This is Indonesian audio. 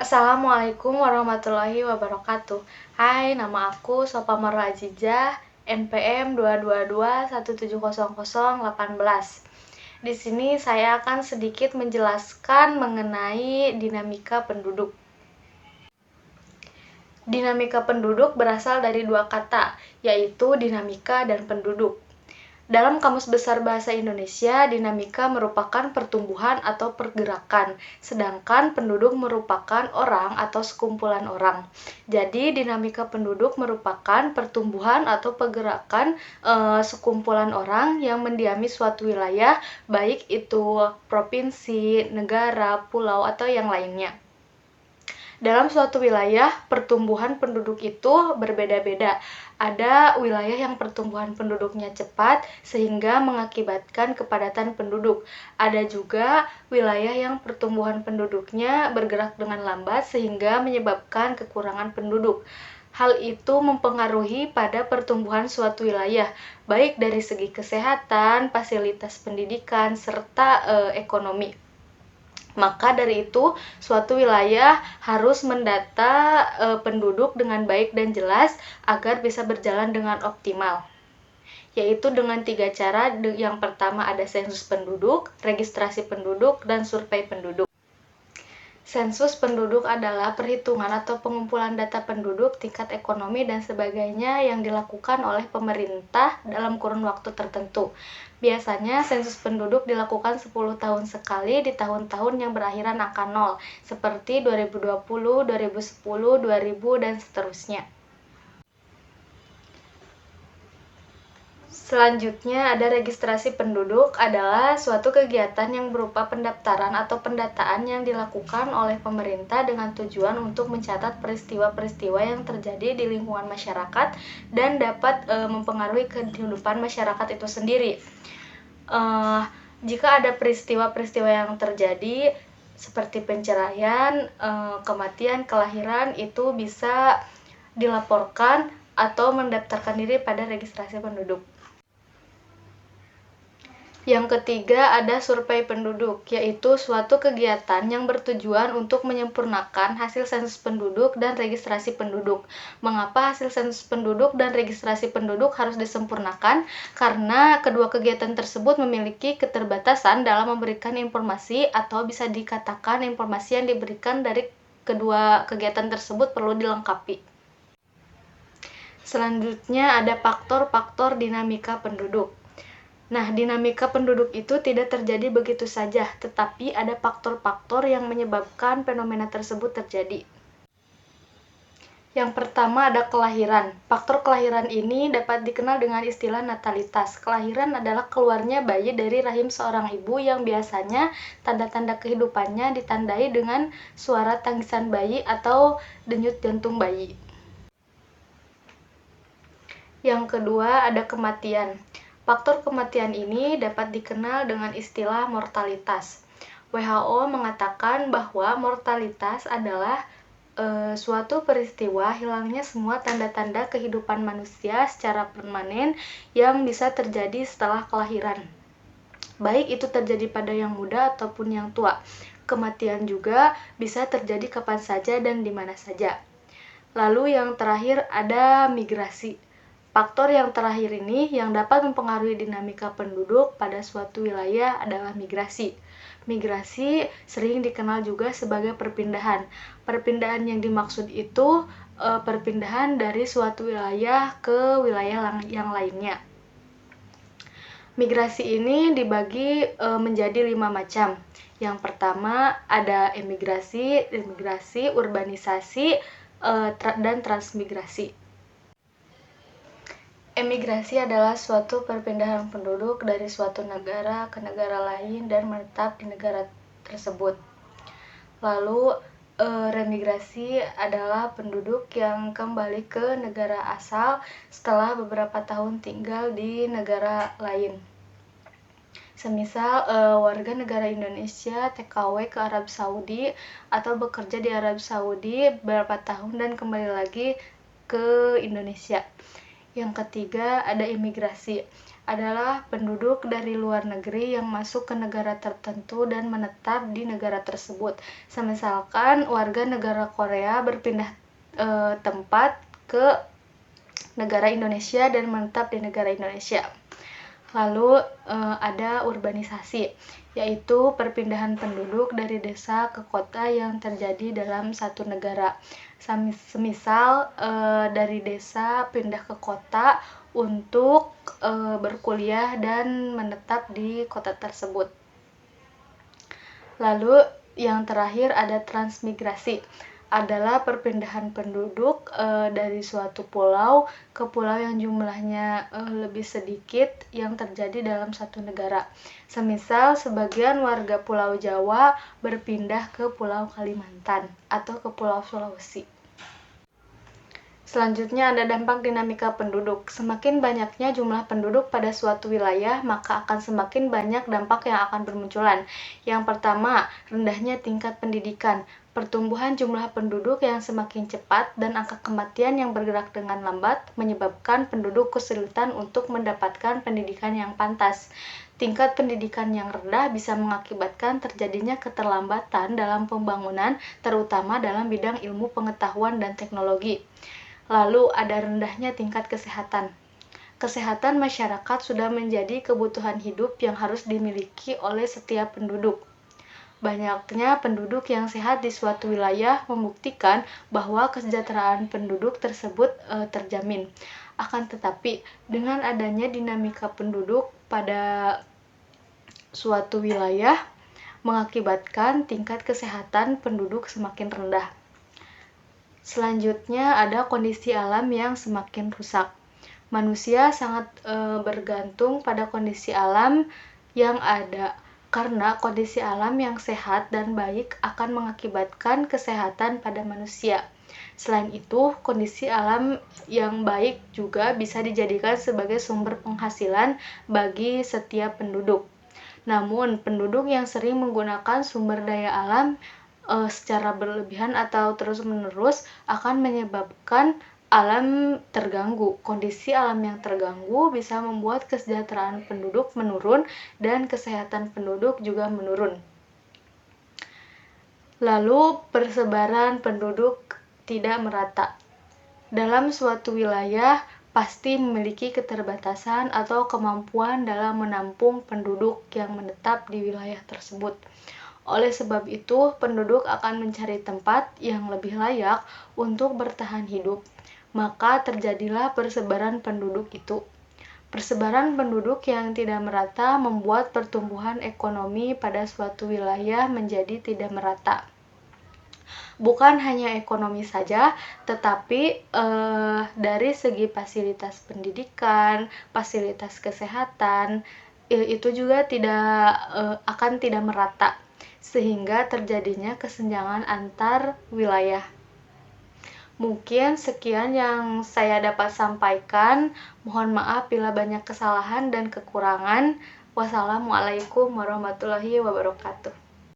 Assalamualaikum warahmatullahi wabarakatuh. Hai, nama aku Sopa Marwa Azizah, NPM 222170018. Di sini saya akan sedikit menjelaskan mengenai dinamika penduduk. Dinamika penduduk berasal dari dua kata, yaitu dinamika dan penduduk. Dalam Kamus Besar Bahasa Indonesia, dinamika merupakan pertumbuhan atau pergerakan, sedangkan penduduk merupakan orang atau sekumpulan orang. Jadi, dinamika penduduk merupakan pertumbuhan atau pergerakan sekumpulan orang yang mendiami suatu wilayah, baik itu provinsi, negara, pulau, atau yang lainnya. Dalam suatu wilayah, pertumbuhan penduduk itu berbeda-beda. Ada wilayah yang pertumbuhan penduduknya cepat sehingga mengakibatkan kepadatan penduduk. Ada juga wilayah yang pertumbuhan penduduknya bergerak dengan lambat sehingga menyebabkan kekurangan penduduk. Hal itu mempengaruhi pada pertumbuhan suatu wilayah, baik dari segi kesehatan, fasilitas pendidikan, serta ekonomi. Maka dari itu, suatu wilayah harus mendata penduduk dengan baik dan jelas agar bisa berjalan dengan optimal. Yaitu dengan 3 cara. Yang pertama ada sensus penduduk, registrasi penduduk, dan survei penduduk. Sensus penduduk adalah perhitungan atau pengumpulan data penduduk, tingkat ekonomi, dan sebagainya yang dilakukan oleh pemerintah dalam kurun waktu tertentu. Biasanya sensus penduduk dilakukan 10 tahun sekali di tahun-tahun yang berakhiran angka 0, seperti 2020, 2010, 2000, dan seterusnya. Selanjutnya ada registrasi penduduk adalah suatu kegiatan yang berupa pendaftaran atau pendataan yang dilakukan oleh pemerintah dengan tujuan untuk mencatat peristiwa-peristiwa yang terjadi di lingkungan masyarakat dan dapat mempengaruhi kehidupan masyarakat itu sendiri. Jika ada peristiwa-peristiwa yang terjadi seperti penceraian, kematian, kelahiran, itu bisa dilaporkan atau mendaftarkan diri pada registrasi penduduk. Yang ketiga ada survei penduduk, yaitu suatu kegiatan yang bertujuan untuk menyempurnakan hasil sensus penduduk dan registrasi penduduk. Mengapa hasil sensus penduduk dan registrasi penduduk harus disempurnakan? Karena kedua kegiatan tersebut memiliki keterbatasan dalam memberikan informasi, atau bisa dikatakan informasi yang diberikan dari kedua kegiatan tersebut perlu dilengkapi. Selanjutnya ada faktor-faktor dinamika penduduk. Nah, dinamika penduduk itu tidak terjadi begitu saja, tetapi ada faktor-faktor yang menyebabkan fenomena tersebut terjadi. Yang pertama ada kelahiran. Faktor kelahiran ini dapat dikenal dengan istilah natalitas. Kelahiran adalah keluarnya bayi dari rahim seorang ibu yang biasanya tanda-tanda kehidupannya ditandai dengan suara tangisan bayi atau denyut jantung bayi. Yang kedua ada kematian. Faktor kematian ini dapat dikenal dengan istilah mortalitas. WHO mengatakan bahwa mortalitas adalah suatu peristiwa hilangnya semua tanda-tanda kehidupan manusia secara permanen yang bisa terjadi setelah kelahiran. Baik itu terjadi pada yang muda ataupun yang tua. Kematian juga bisa terjadi kapan saja dan di mana saja. Lalu yang terakhir ada migrasi. Faktor yang terakhir ini yang dapat mempengaruhi dinamika penduduk pada suatu wilayah adalah migrasi. Migrasi sering dikenal juga sebagai perpindahan. Perpindahan yang dimaksud itu perpindahan dari suatu wilayah ke wilayah yang lainnya. Migrasi ini dibagi menjadi 5 macam. Yang pertama ada emigrasi, urbanisasi, dan transmigrasi. Emigrasi adalah suatu perpindahan penduduk dari suatu negara ke negara lain dan menetap di negara tersebut. Lalu remigrasi adalah penduduk yang kembali ke negara asal setelah beberapa tahun tinggal di negara lain. Semisal warga negara Indonesia TKW ke Arab Saudi atau bekerja di Arab Saudi beberapa tahun dan kembali lagi ke Indonesia. Yang ketiga, ada imigrasi. Adalah penduduk dari luar negeri yang masuk ke negara tertentu dan menetap di negara tersebut. Misalkan warga negara Korea berpindah tempat ke negara Indonesia dan menetap di negara Indonesia. Lalu ada urbanisasi, yaitu perpindahan penduduk dari desa ke kota yang terjadi dalam satu negara. Semisal dari desa pindah ke kota untuk berkuliah dan menetap di kota tersebut. Lalu yang terakhir ada transmigrasi, adalah perpindahan penduduk dari suatu pulau ke pulau yang jumlahnya lebih sedikit yang terjadi dalam satu negara. Semisal sebagian warga Pulau Jawa berpindah ke Pulau Kalimantan atau ke Pulau Sulawesi. Selanjutnya ada dampak dinamika penduduk. Semakin banyaknya jumlah penduduk pada suatu wilayah, maka akan semakin banyak dampak yang akan bermunculan. Yang pertama, rendahnya tingkat pendidikan. Pertumbuhan jumlah penduduk yang semakin cepat dan angka kematian yang bergerak dengan lambat menyebabkan penduduk kesulitan untuk mendapatkan pendidikan yang pantas. Tingkat pendidikan yang rendah bisa mengakibatkan terjadinya keterlambatan dalam pembangunan, terutama dalam bidang ilmu pengetahuan dan teknologi. Lalu ada rendahnya tingkat kesehatan. Kesehatan masyarakat sudah menjadi kebutuhan hidup yang harus dimiliki oleh setiap penduduk. Banyaknya penduduk yang sehat di suatu wilayah membuktikan bahwa kesejahteraan penduduk tersebut terjamin. Akan tetapi, dengan adanya dinamika penduduk pada suatu wilayah mengakibatkan tingkat kesehatan penduduk semakin rendah. Selanjutnya ada kondisi alam yang semakin rusak. Manusia sangat bergantung pada kondisi alam yang ada, karena kondisi alam yang sehat dan baik akan mengakibatkan kesehatan pada manusia. Selain itu, kondisi alam yang baik juga bisa dijadikan sebagai sumber penghasilan bagi setiap penduduk. Namun, penduduk yang sering menggunakan sumber daya alam secara berlebihan atau terus-menerus akan menyebabkan alam terganggu. Kondisi alam yang terganggu bisa membuat kesejahteraan penduduk menurun dan kesehatan penduduk juga menurun. Lalu, persebaran penduduk tidak merata. Dalam suatu wilayah pasti memiliki keterbatasan atau kemampuan dalam menampung penduduk yang menetap di wilayah tersebut. Oleh sebab itu, penduduk akan mencari tempat yang lebih layak untuk bertahan hidup. Maka terjadilah persebaran penduduk itu. Persebaran penduduk yang tidak merata membuat pertumbuhan ekonomi pada suatu wilayah menjadi tidak merata. Bukan hanya ekonomi saja, tetapi dari segi fasilitas pendidikan, fasilitas kesehatan, itu juga akan tidak merata, sehingga terjadinya kesenjangan antar wilayah. Mungkin sekian yang saya dapat sampaikan. Mohon maaf bila banyak kesalahan dan kekurangan. Wassalamualaikum warahmatullahi wabarakatuh.